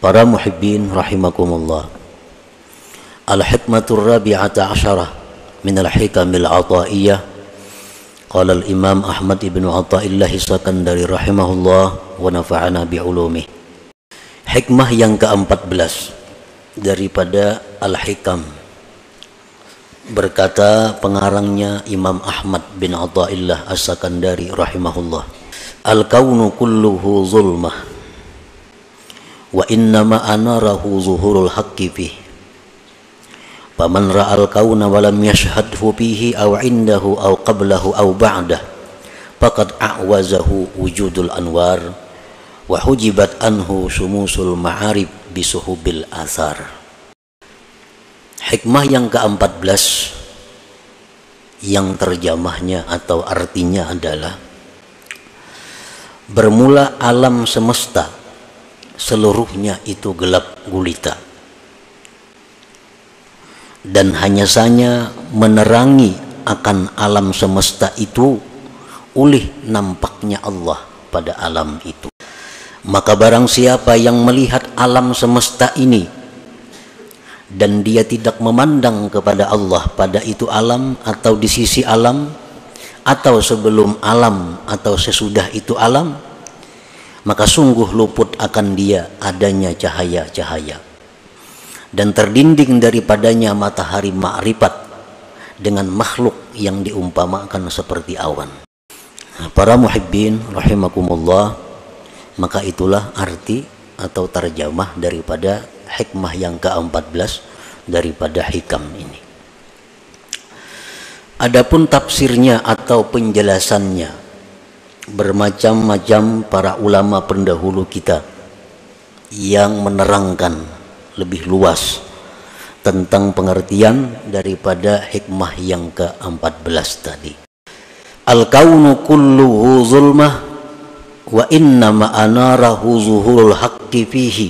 Para muhibbin rahimakumullah. Al-hikmatur rabi'ata asyarah min al-hikamil ataiyah. Qala al-imam Ahmad ibn Athaillah Sakandari rahimahullah wa nafa'ana bi'ulumih. Hikmah yang ke-14 daripada Al-Hikam. Berkata pengarangnya Imam Ahmad bin Athaillah As-Sakandari rahimahullah, al-kaunu kulluhu zulmah wa innama anarahu zuhurul haqqi fih. Faman ra'al kauna wa lam yashhadhu fihi aw indahu aw qablahu aw ba'dah faqad a'wazahu wujudul anwar wa hujibat anhu sumusul ma'arib bisuhubil athar. Hikmah yang ke-14 yang terjemahnya atau artinya adalah, bermula alam semesta seluruhnya itu gelap gulita, dan hanya saja menerangi akan alam semesta itu oleh nampaknya Allah pada alam itu. Maka barang siapa yang melihat alam semesta ini dan dia tidak memandang kepada Allah pada itu alam, atau di sisi alam, atau sebelum alam, atau sesudah itu alam, maka sungguh luput akan dia adanya cahaya-cahaya, dan terdinding daripadanya matahari ma'rifat dengan makhluk yang diumpamakan seperti awan. Para muhibbin rahimakumullah, maka itulah arti atau terjemah daripada hikmah yang ke-14 daripada hikam ini. Adapun tafsirnya atau penjelasannya, bermacam-macam para ulama pendahulu kita yang menerangkan lebih luas tentang pengertian daripada hikmah yang ke-14 tadi. Al-kaunu kulluhu zulmah wa innama anarahu zuhurul haqqi fihi.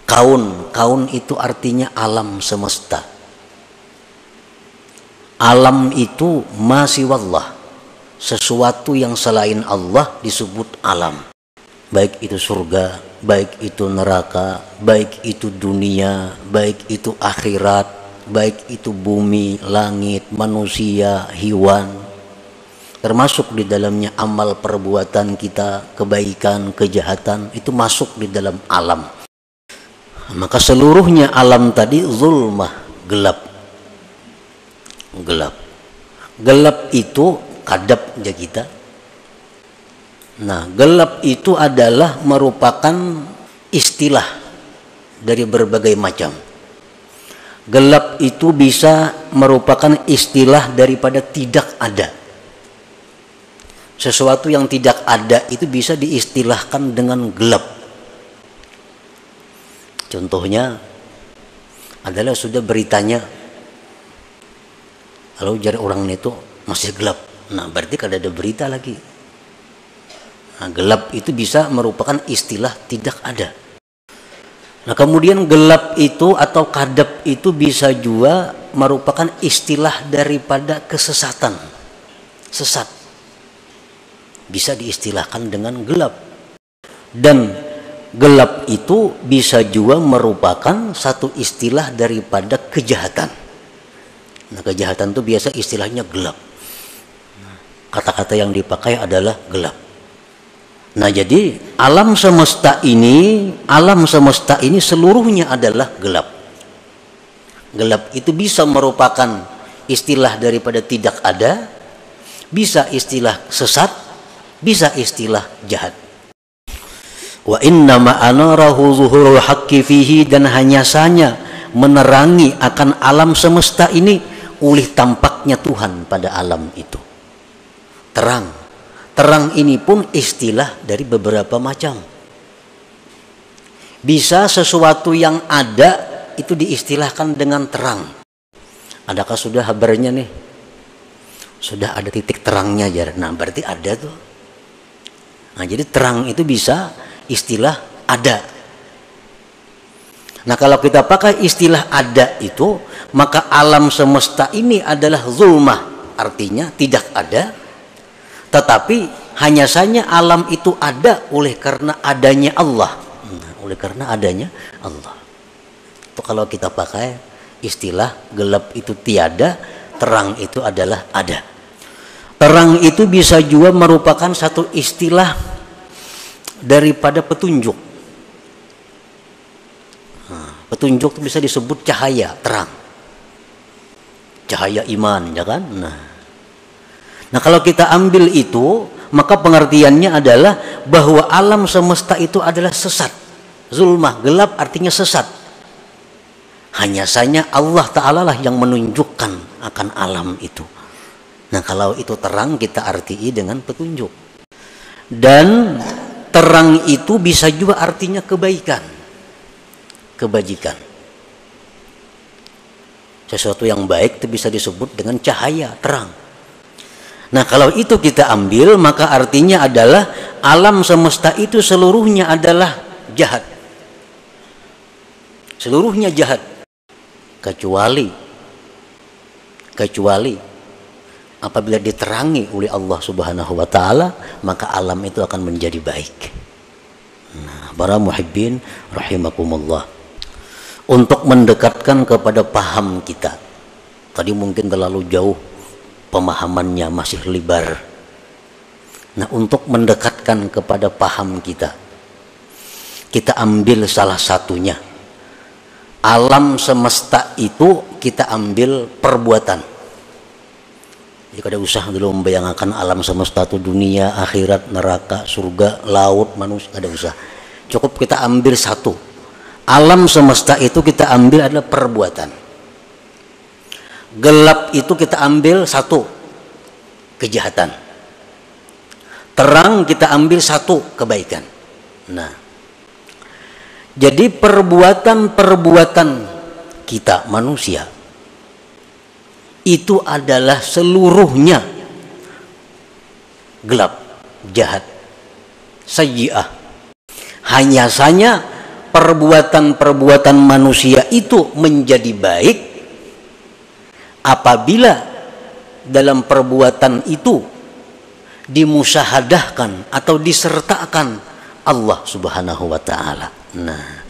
Kaun itu artinya alam semesta. Alam itu masih wallah, sesuatu yang selain Allah disebut alam. Baik itu surga, baik itu neraka, baik itu dunia, baik itu akhirat, baik itu bumi, langit, manusia, hewan. Termasuk di dalamnya amal perbuatan kita, kebaikan, kejahatan, itu masuk di dalam alam. Maka seluruhnya alam tadi zulmah, gelap. Gelap itu kadapnya kita. Nah, gelap itu adalah merupakan istilah dari berbagai macam. Gelap itu bisa merupakan istilah daripada tidak ada. Sesuatu yang tidak ada itu bisa diistilahkan dengan gelap. Contohnya adalah sudah beritanya, kalau jari orang itu masih gelap, nah berarti kada ada berita lagi. Nah, gelap itu bisa merupakan istilah tidak ada. Nah, kemudian gelap itu atau kadap itu bisa juga merupakan istilah daripada kesesatan, sesat. Bisa diistilahkan dengan gelap. Dan gelap itu bisa juga merupakan satu istilah daripada kejahatan. Nah, kejahatan itu biasa istilahnya gelap. Kata-kata yang dipakai adalah gelap. Nah, jadi alam semesta ini seluruhnya adalah gelap. Gelap itu bisa merupakan istilah daripada tidak ada, bisa istilah sesat, bisa istilah jahat. Wa innama anarahu zuhurul haqqi fihi, dan hanya saja menerangi akan alam semesta ini oleh tampaknya Tuhan pada alam itu. Terang ini pun istilah dari beberapa macam. Bisa sesuatu yang ada itu diistilahkan dengan terang. Adakah sudah kabarnya nih? Sudah ada titik terangnya aja. Nah, berarti ada tuh. Nah, jadi terang itu bisa istilah ada. Nah, kalau kita pakai istilah ada itu, maka alam semesta ini adalah zulmah, artinya tidak ada. Tetapi hanya saja alam itu ada oleh karena adanya Allah. oleh karena adanya Allah. Itu kalau kita pakai istilah gelap itu tiada, terang itu adalah ada. Terang itu bisa juga merupakan satu istilah daripada petunjuk. Petunjuk itu bisa disebut cahaya, terang. Cahaya iman, ya kan? Nah, kalau kita ambil itu, maka pengertiannya adalah bahwa alam semesta itu adalah sesat. Zulmah, gelap artinya sesat. Hanya saja Allah Ta'ala lah yang menunjukkan akan alam itu. Nah, kalau itu terang kita artii dengan petunjuk. Dan terang itu bisa juga artinya kebaikan, kebajikan. Sesuatu yang baik itu bisa disebut dengan cahaya, terang. Nah, kalau itu kita ambil, maka artinya adalah alam semesta itu seluruhnya adalah jahat. Seluruhnya jahat. Kecuali apabila diterangi oleh Allah Subhanahu wa Ta'ala, maka alam itu akan menjadi baik. Nah, para muhibbin rahimakumullah, untuk mendekatkan kepada paham kita, tadi mungkin terlalu jauh pemahamannya, masih lebar. Nah, untuk mendekatkan kepada paham kita ambil salah satunya. Alam semesta itu kita ambil perbuatan. Jadi kada usah dulu membayangkan alam semesta itu dunia, akhirat, neraka, surga, laut, manusia, kada usah. Cukup kita ambil satu. Alam semesta itu kita ambil adalah perbuatan. Gelap itu kita ambil satu, kejahatan. Terang kita ambil satu, kebaikan. Nah, jadi perbuatan-perbuatan kita manusia itu adalah seluruhnya gelap, jahat, sayyi'ah. Hanya saja perbuatan-perbuatan manusia itu menjadi baik apabila dalam perbuatan itu dimusyahadahkan atau disertakan Allah Subhanahu wa Ta'ala. Nah,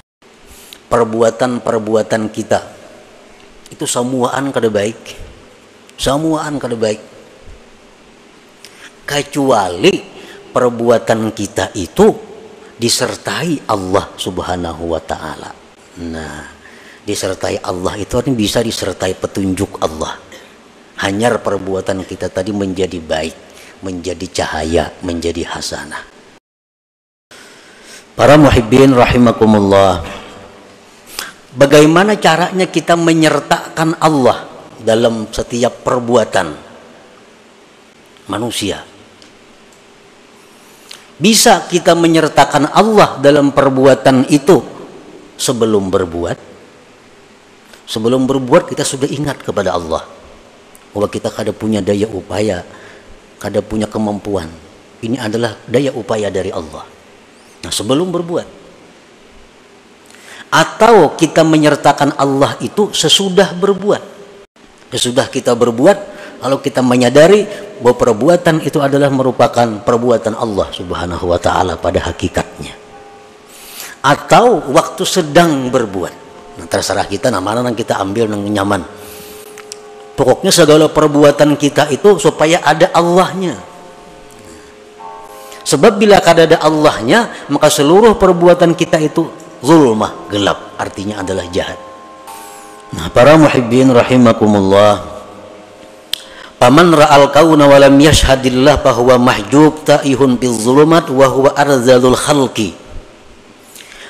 perbuatan-perbuatan kita itu semuaan kada baik, semuaan kada baik, kecuali perbuatan kita itu disertai Allah Subhanahu wa Ta'ala. Nah, disertai Allah itu artinya bisa disertai petunjuk Allah. Hanya perbuatan kita tadi menjadi baik, menjadi cahaya, menjadi hasanah. Para muhibbin rahimakumullah, bagaimana caranya kita menyertakan Allah dalam setiap perbuatan manusia? Bisa kita menyertakan Allah dalam perbuatan itu sebelum berbuat. Sebelum berbuat kita sudah ingat kepada Allah bahwa kita kada punya daya upaya, kada punya kemampuan. Ini adalah daya upaya dari Allah. Nah, sebelum berbuat. Atau kita menyertakan Allah itu sesudah berbuat. Sesudah kita berbuat, lalu kita menyadari bahwa perbuatan itu adalah merupakan perbuatan Allah Subhanahu wa Ta'ala pada hakikatnya. Atau waktu sedang berbuat. Nah, terserah kita, mana yang kita ambil yang nyaman. Pokoknya segala perbuatan kita itu supaya ada Allahnya. Sebab bila kada ada Allahnya, maka seluruh perbuatan kita itu zulmah, gelap, artinya adalah jahat. Nah, para muhibbin rahimakumullah, paman ra'al kauna wa lam yashhadillah fahuwa mahjub ta'ihun bil zulumat wa huwa arzalul khalqi.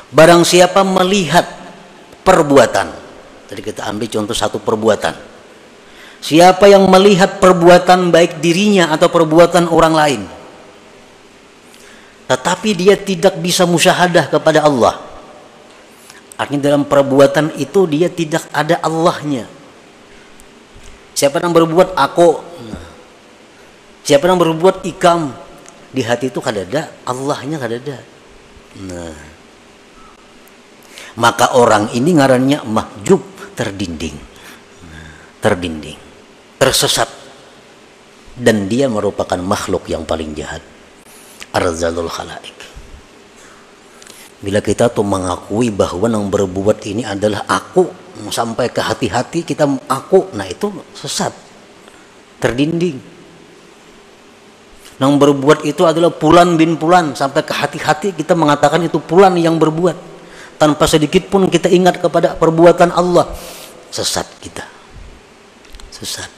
Barang siapa melihat perbuatan, tadi kita ambil contoh satu perbuatan. Siapa yang melihat perbuatan baik dirinya atau perbuatan orang lain, tetapi dia tidak bisa musyahadah kepada Allah, artinya dalam perbuatan itu dia tidak ada Allahnya. Siapa yang berbuat aku, siapa yang berbuat ikam, di hati itu kada ada Allahnya, kada ada. Nah, maka orang ini ngarannya mahjub, terdinding, terdinding, tersesat, dan dia merupakan makhluk yang paling jahat. Arzalul khalaik. Bila kita tuh mengakui bahwa yang berbuat ini adalah aku, sampai ke hati-hati kita aku, nah itu sesat, terdinding. Yang berbuat itu adalah Fulan bin Fulan, sampai ke hati-hati kita mengatakan itu Fulan yang berbuat, tanpa sedikit pun kita ingat kepada perbuatan Allah. Sesat kita, sesat.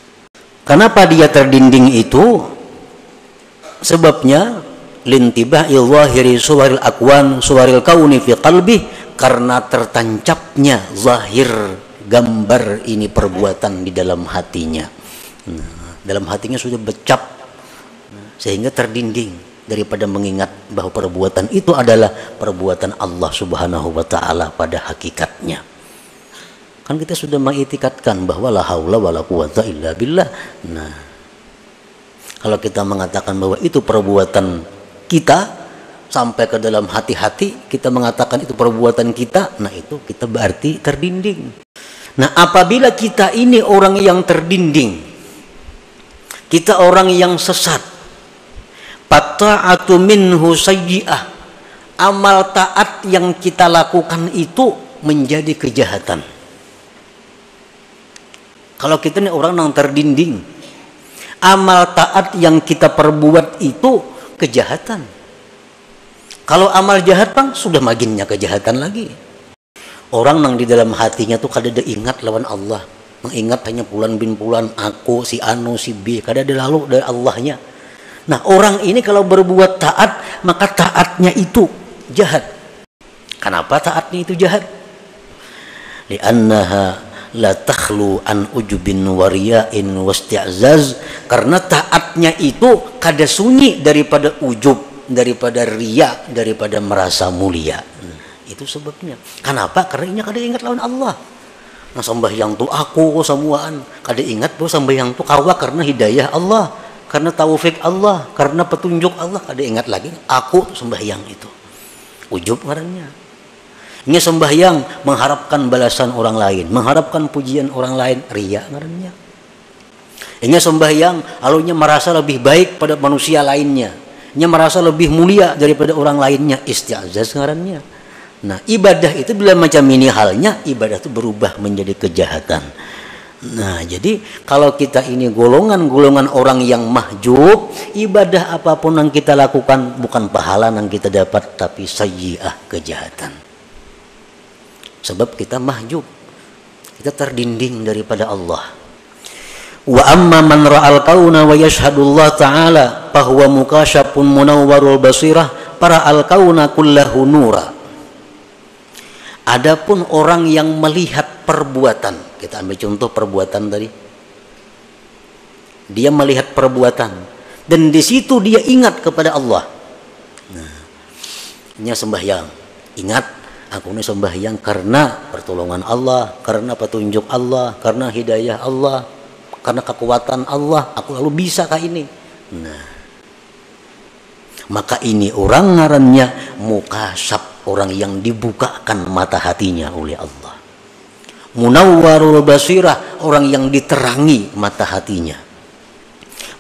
Kenapa dia terdinding itu? Sebabnya lintibahi zahiri suwaril akwan suwaril kauni fi qalbi, karena tertancapnya zahir gambar ini perbuatan di dalam hatinya. Dalam hatinya sudah becap, sehingga terdinding daripada mengingat bahwa perbuatan itu adalah perbuatan Allah Subhanahu wa taala pada hakikatnya. Kan kita sudah mengitikadkan bahwa la haula wala quwata illa billah. Nah, kalau kita mengatakan bahwa itu perbuatan kita sampai ke dalam hati-hati, kita mengatakan itu perbuatan kita, nah itu kita berarti terdinding. Nah, apabila kita ini orang yang terdinding, kita orang yang sesat, fata'atu minhu sayyi'ah, amal taat yang kita lakukan itu menjadi kejahatan. Kalau kita ini orang yang terdinding, amal taat yang kita perbuat itu kejahatan. Kalau amal jahat bang, sudah maginnya kejahatan lagi. Orang yang di dalam hatinya tuh kada ada ingat lawan Allah, mengingat hanya Fulan bin Fulan, aku, si Anu, si B, kada ada lalu dari Allahnya. Nah, orang ini kalau berbuat taat, maka taatnya itu jahat. Kenapa taatnya itu jahat? Li'annaha la takhlu an ujubin wariya'in wasti'zaz, karena taatnya itu kada sunyi daripada ujub, daripada riya, daripada merasa mulia. Itu sebabnya. Kenapa? Karena ini kada ingat lawan Allah. Nah, sembahyang tu aku semuaan, kada ingat bahwa sembahyang tu kawa karena hidayah Allah, karena taufik Allah, karena petunjuk Allah, kada ingat lagi aku sembahyang itu. Ujub ngarannya. Ini sembahyang mengharapkan balasan orang lain, mengharapkan pujian orang lain, riya ngarannya. Ini sembahyang alunya merasa lebih baik pada manusia lainnya, nya merasa lebih mulia daripada orang lainnya, isti'zaz ngarannya. Nah, ibadah itu bila macam ini halnya, ibadah itu berubah menjadi kejahatan. Nah, jadi kalau kita ini golongan-golongan orang yang mahjub, ibadah apapun yang kita lakukan bukan pahala yang kita dapat, tapi sayyi'ah, kejahatan. Sebab kita mahjub, kita terdinding daripada Allah. Wa amma man ra'al kauna wa yashhadullah ta'ala fahuwa mukasyafun munawwarul basirah para al kauna kullahu nura. Adapun orang yang melihat perbuatan, kita ambil contoh perbuatan tadi. Dia melihat perbuatan dan di situ dia ingat kepada Allah. Nah, ini sembahyang, ingat aku ini sembahyang karena pertolongan Allah, karena petunjuk Allah, karena hidayah Allah, karena kekuatan Allah, aku lalu bisa kah ini. Nah, maka ini orang ngarannya mukasyaf, orang yang dibukakan mata hatinya oleh Allah. Munawwarul basirah, orang yang diterangi mata hatinya.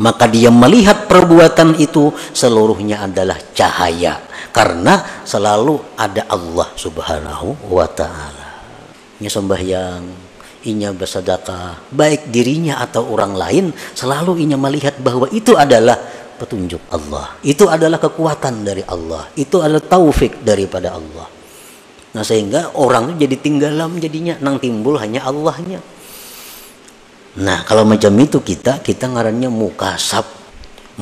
Maka dia melihat perbuatan itu seluruhnya adalah cahaya, karena selalu ada Allah Subhanahu wa ta'ala. Ini sembahyang, inya bersedekah, baik dirinya atau orang lain, selalu inya melihat bahwa itu adalah petunjuk Allah, itu adalah kekuatan dari Allah, itu adalah taufik daripada Allah. Nah, sehingga orang jadi tinggalam jadinya, nang timbul hanya Allahnya. Nah, kalau macam itu kita ngarannya mukasyaf,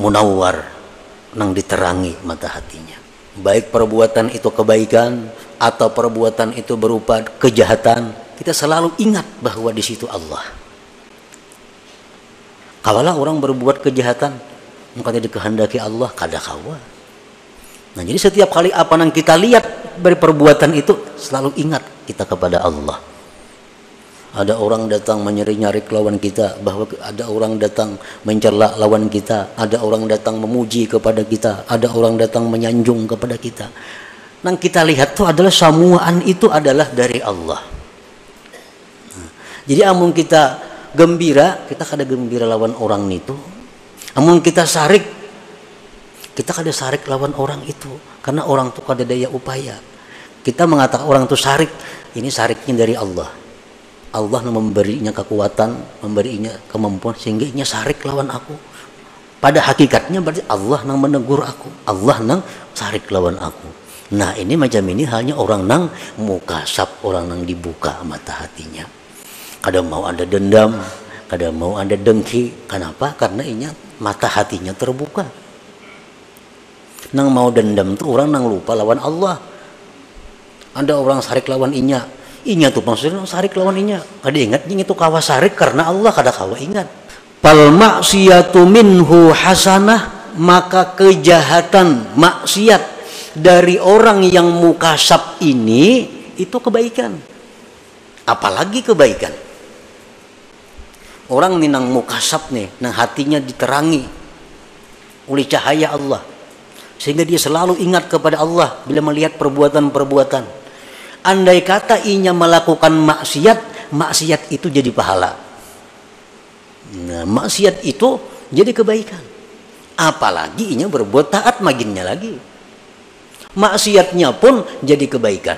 munawwar, nang diterangi mata hatinya. Baik perbuatan itu kebaikan atau perbuatan itu berupa kejahatan, kita selalu ingat bahwa di situ Allah. Kawalah orang berbuat kejahatan, maka dikehendaki Allah, kada kawa. Nah, jadi setiap kali apa yang kita lihat dari perbuatan itu, selalu ingat kita kepada Allah. Ada orang datang menyeri-nyarik lawan kita, bahwa ada orang datang mencela lawan kita, ada orang datang memuji kepada kita, ada orang datang menyanjung kepada kita. Nang kita lihat itu adalah samuaan itu adalah dari Allah. Nah, jadi amun kita gembira, kita kada gembira lawan orang itu. Amun kita sarik, kita kada sarik lawan orang itu, karena orang itu kada daya upaya. Kita mengatakan orang itu syarik, ini syariknya dari Allah. Allah memberinya kekuatan, memberinya kemampuan sehingga ia syarik lawan aku. Pada hakikatnya berarti Allah nang menegur aku, Allah nang syarik lawan aku. Nah ini macam ini hanya orang nang mukasab, orang nang dibuka mata hatinya. Kadang mau ada dendam, kadang mau ada dengki. Kenapa? Karena ini mata hatinya terbuka. Nang mau dendam tuh orang nang lupa lawan Allah. Ada orang syarik lawan inya tuh maksudnya syarik lawan inya. Kada ingat itu kawa syarik karena Allah, kada kawa ingat. Fal maksiyatu minhu hasanah, maka kejahatan maksiat dari orang yang mukasab ini itu kebaikan. Apalagi kebaikan. Orang nih nang mukasab nih, nang hatinya diterangi oleh cahaya Allah, sehingga dia selalu ingat kepada Allah bila melihat perbuatan-perbuatan. Andai kata inya melakukan maksiat itu jadi pahala. Nah, maksiat itu jadi kebaikan. Apalagi inya berbuat taat maginnya lagi. Maksiatnya pun jadi kebaikan.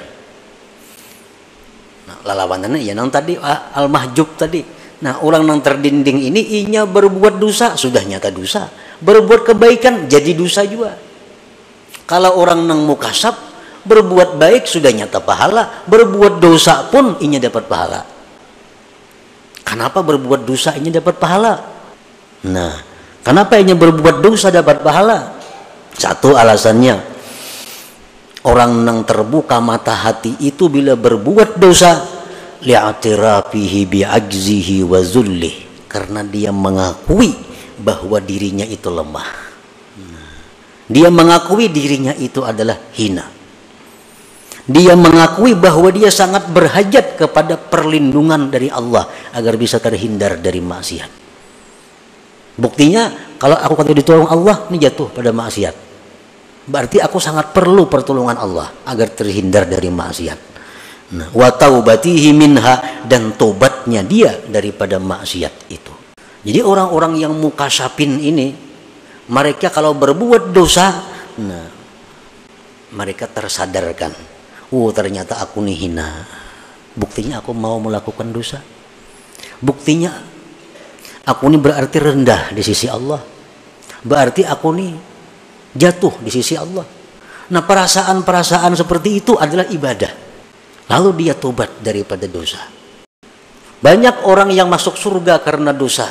Nah, lalawanannya ya nang tadi al-mahjub tadi. Nah, orang nang terdinding ini inya berbuat dosa, sudah nyata dosa. Berbuat kebaikan jadi dosa juga. Kalau orang nang mukasab berbuat baik sudah nyata pahala, berbuat dosa pun inya dapat pahala. Kenapa berbuat dosa inya dapat pahala? Nah, kenapa inya berbuat dosa dapat pahala? Satu alasannya, orang nang terbuka mata hati itu bila berbuat dosa, li'atirafihi bi'ajzihi wa zullih, karena dia mengakui bahwa dirinya itu lemah. Dia mengakui dirinya itu adalah hina. Dia mengakui bahwa dia sangat berhajat kepada perlindungan dari Allah agar bisa terhindar dari maksiat. Buktinya kalau aku kata ditolong Allah, ini jatuh pada maksiat. Berarti aku sangat perlu pertolongan Allah agar terhindar dari maksiat. Nah, wa taubatihi minha, dan tobatnya dia daripada maksiat itu. Jadi orang-orang yang mukasapin ini, mereka kalau berbuat dosa, nah, mereka tersadarkan. Oh, ternyata aku nih hina. Buktinya aku mau melakukan dosa. Buktinya aku ini berarti rendah di sisi Allah. Berarti aku nih jatuh di sisi Allah. Nah, perasaan-perasaan seperti itu adalah ibadah. Lalu dia tobat daripada dosa. Banyak orang yang masuk surga karena dosa.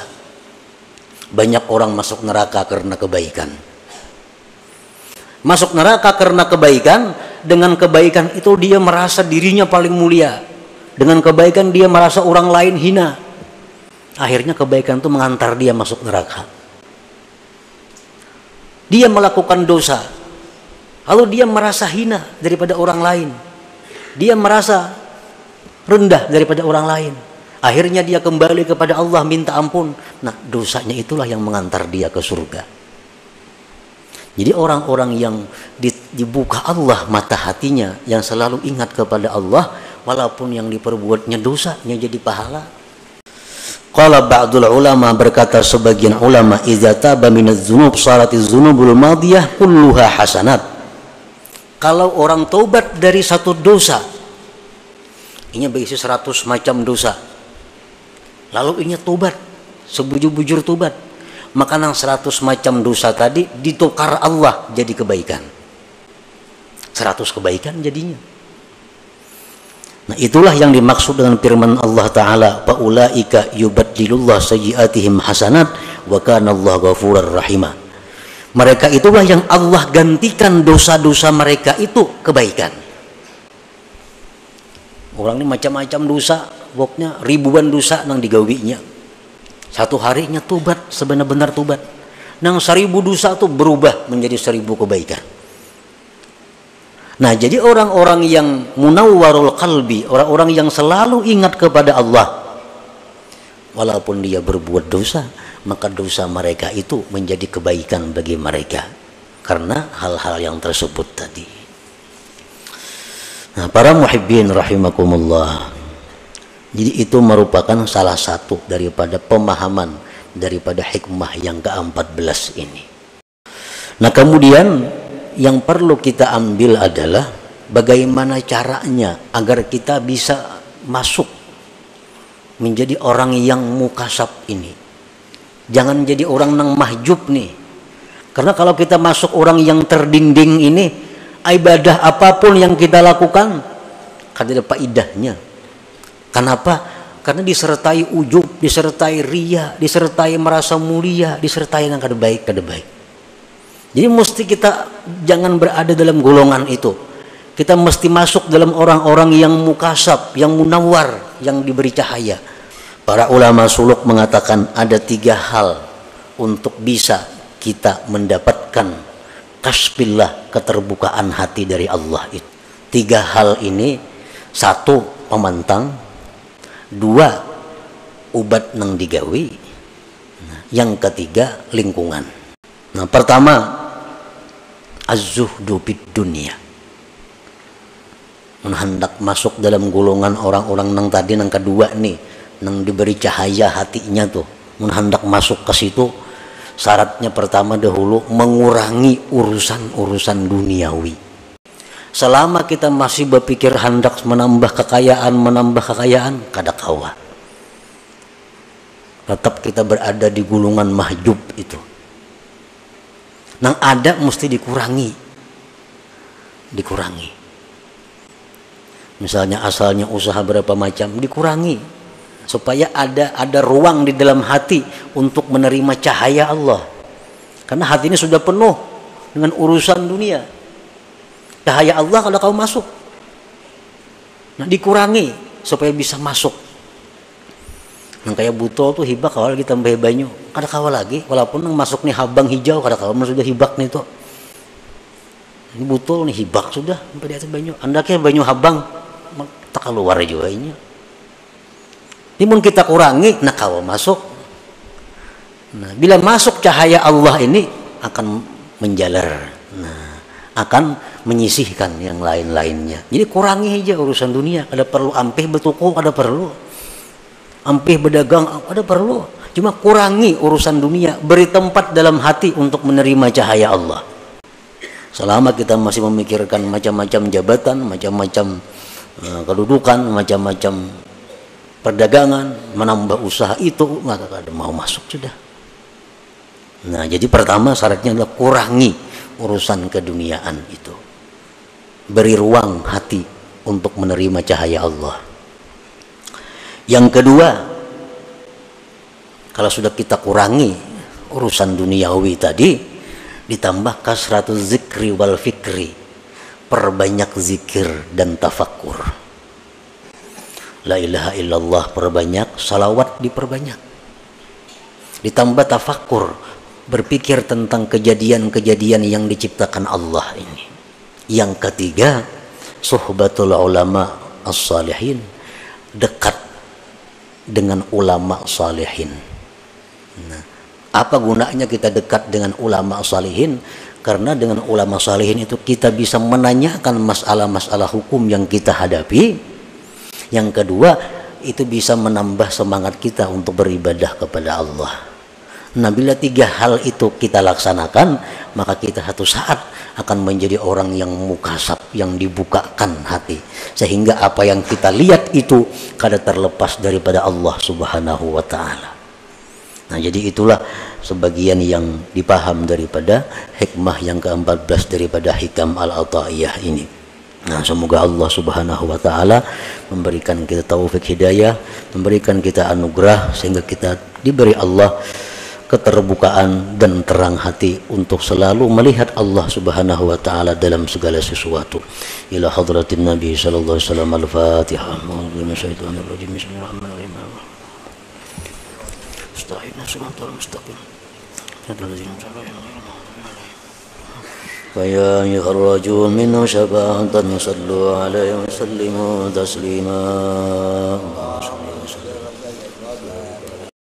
Banyak orang masuk neraka karena kebaikan. Masuk neraka karena kebaikan. Dengan kebaikan itu dia merasa dirinya paling mulia. Dengan kebaikan dia merasa orang lain hina. Akhirnya kebaikan itu mengantar dia masuk neraka. Dia melakukan dosa, lalu dia merasa hina daripada orang lain. Dia merasa rendah daripada orang lain. Akhirnya dia kembali kepada Allah minta ampun. Nah, dosanya itulah yang mengantar dia ke surga. Jadi orang-orang yang dibuka Allah mata hatinya, yang selalu ingat kepada Allah, walaupun yang diperbuatnya dosanya jadi pahala. Qala ba'dul ulama, berkata sebagian ulama, idza taba minadz dzunub saratiz dzunubul madiyah kulluha hasanat. Kalau orang taubat dari satu dosa, ini berisi 100 macam dosa, lalu ini taubat, sebujur-bujur taubat, maka nang 100 macam dosa tadi ditukar Allah jadi kebaikan. 100 kebaikan jadinya. Nah, itulah yang dimaksud dengan firman Allah Ta'ala, faulaika yubaddilullah sayyiatihim hasanat wa kana Allah ghafurur rahimah. Mereka itulah yang Allah gantikan dosa-dosa mereka itu kebaikan. Orang ini macam-macam dosa, pokoknya ribuan dosa nang digawinya. Satu harinya tobat, sebenar-benar tobat. Nang 1000 dosa itu berubah menjadi 1000 kebaikan. Nah, jadi orang-orang yang munawwarul qalbi, orang-orang yang selalu ingat kepada Allah, walaupun dia berbuat dosa, maka dosa mereka itu menjadi kebaikan bagi mereka karena hal-hal yang tersebut tadi. Nah, para muhibbin rahimakumullah, jadi itu merupakan salah satu daripada pemahaman daripada hikmah yang ke-14 ini. Nah, kemudian yang perlu kita ambil adalah bagaimana caranya agar kita bisa masuk menjadi orang yang mukasab ini. Jangan jadi orang yang mahjub nih. Karena kalau kita masuk orang yang terdinding ini, ibadah apapun yang kita lakukan kan ada faedahnya. Kenapa? Karena disertai ujub, disertai riya, disertai merasa mulia, disertai yang kada baik. Jadi mesti kita jangan berada dalam golongan itu. Kita mesti masuk dalam orang-orang yang mukasab, yang munawwar, yang diberi cahaya. Para ulama suluk mengatakan ada 3 hal untuk bisa kita mendapatkan kasbillah, keterbukaan hati dari Allah itu. 3 hal ini, 1 pemantang, 2 ubat nang digawi, yang ketiga lingkungan. Nah, pertama az-zuhdu bid dunia. Hendak masuk dalam golongan orang-orang nang tadi nang kedua nih, nang diberi cahaya hatinya tuh, hendak masuk ke situ, syaratnya pertama dahulu mengurangi urusan-urusan duniawi. Selama kita masih berpikir hendak menambah kekayaan, kada kawa. Tetap kita berada di gulungan mahjub itu. Nang ada mesti dikurangi. Misalnya asalnya usaha berapa macam, dikurangi supaya ada ruang di dalam hati untuk menerima cahaya Allah. Karena hati ini sudah penuh dengan urusan dunia. Cahaya Allah kalau kau masuk, nah dikurangi supaya bisa masuk. Nang kayak butol tuh hibak awal kita tambah banyu, kada kawa lagi. Walaupun nang masuk nih habang hijau, kada kawa sudah hibak nih tuh. Ini butol nih hibak sudah sampai di atas banyu. Andaknya banyu habang tak keluar juga ini. Timun kita kurangi, nak kawa masuk. Nah, bila masuk cahaya Allah ini akan menjalar. Nah, akan menyisihkan yang lain-lainnya. Jadi kurangi aja urusan dunia. Ada perlu ampih bertuku, ada perlu ampih berdagang, ada perlu. Cuma kurangi urusan dunia. Beri tempat dalam hati untuk menerima cahaya Allah. Selama kita masih memikirkan macam-macam jabatan, macam-macam kedudukan, macam-macam perdagangan, menambah usaha itu, maka kada mau masuk sudah. Nah, jadi pertama syaratnya adalah kurangi urusan keduniaan itu. Beri ruang hati untuk menerima cahaya Allah. Yang kedua, kalau sudah kita kurangi urusan duniawi tadi, ditambah kasratul zikri wal fikri, perbanyak zikir dan tafakkur. La ilaha illallah perbanyak, salawat diperbanyak. Ditambah tafakkur, berpikir tentang kejadian-kejadian yang diciptakan Allah ini. Yang ketiga, suhbatul ulama as-salihin, dekat dengan ulama salihin. Nah, apa gunanya kita dekat dengan ulama salihin? Karena dengan ulama salihin itu kita bisa menanyakan masalah-masalah hukum yang kita hadapi. Yang kedua, itu bisa menambah semangat kita untuk beribadah kepada Allah. Nah, bila 3 hal itu kita laksanakan, maka kita satu saat akan menjadi orang yang mukasab, yang dibukakan hati, sehingga apa yang kita lihat itu kada terlepas daripada Allah Subhanahu wa Ta'ala. Nah, jadi itulah sebagian yang dipaham daripada hikmah yang ke-14 daripada hikam al-ataiyah ini. Nah, semoga Allah Subhanahu wa Ta'ala memberikan kita taufik hidayah, memberikan kita anugerah, sehingga kita diberi Allah keterbukaan dan terang hati untuk selalu melihat Allah Subhanahu wa Ta'ala dalam segala sesuatu. Ila hadratin Nabi sallallahu alaihi wasallam. Al-Fatihah. Bismillahirrahmanirrahim. Astaghfirullah siratal mustaqim. فيا يخرجوا منه شفاعة صلوا عليه وسلموا تسليما.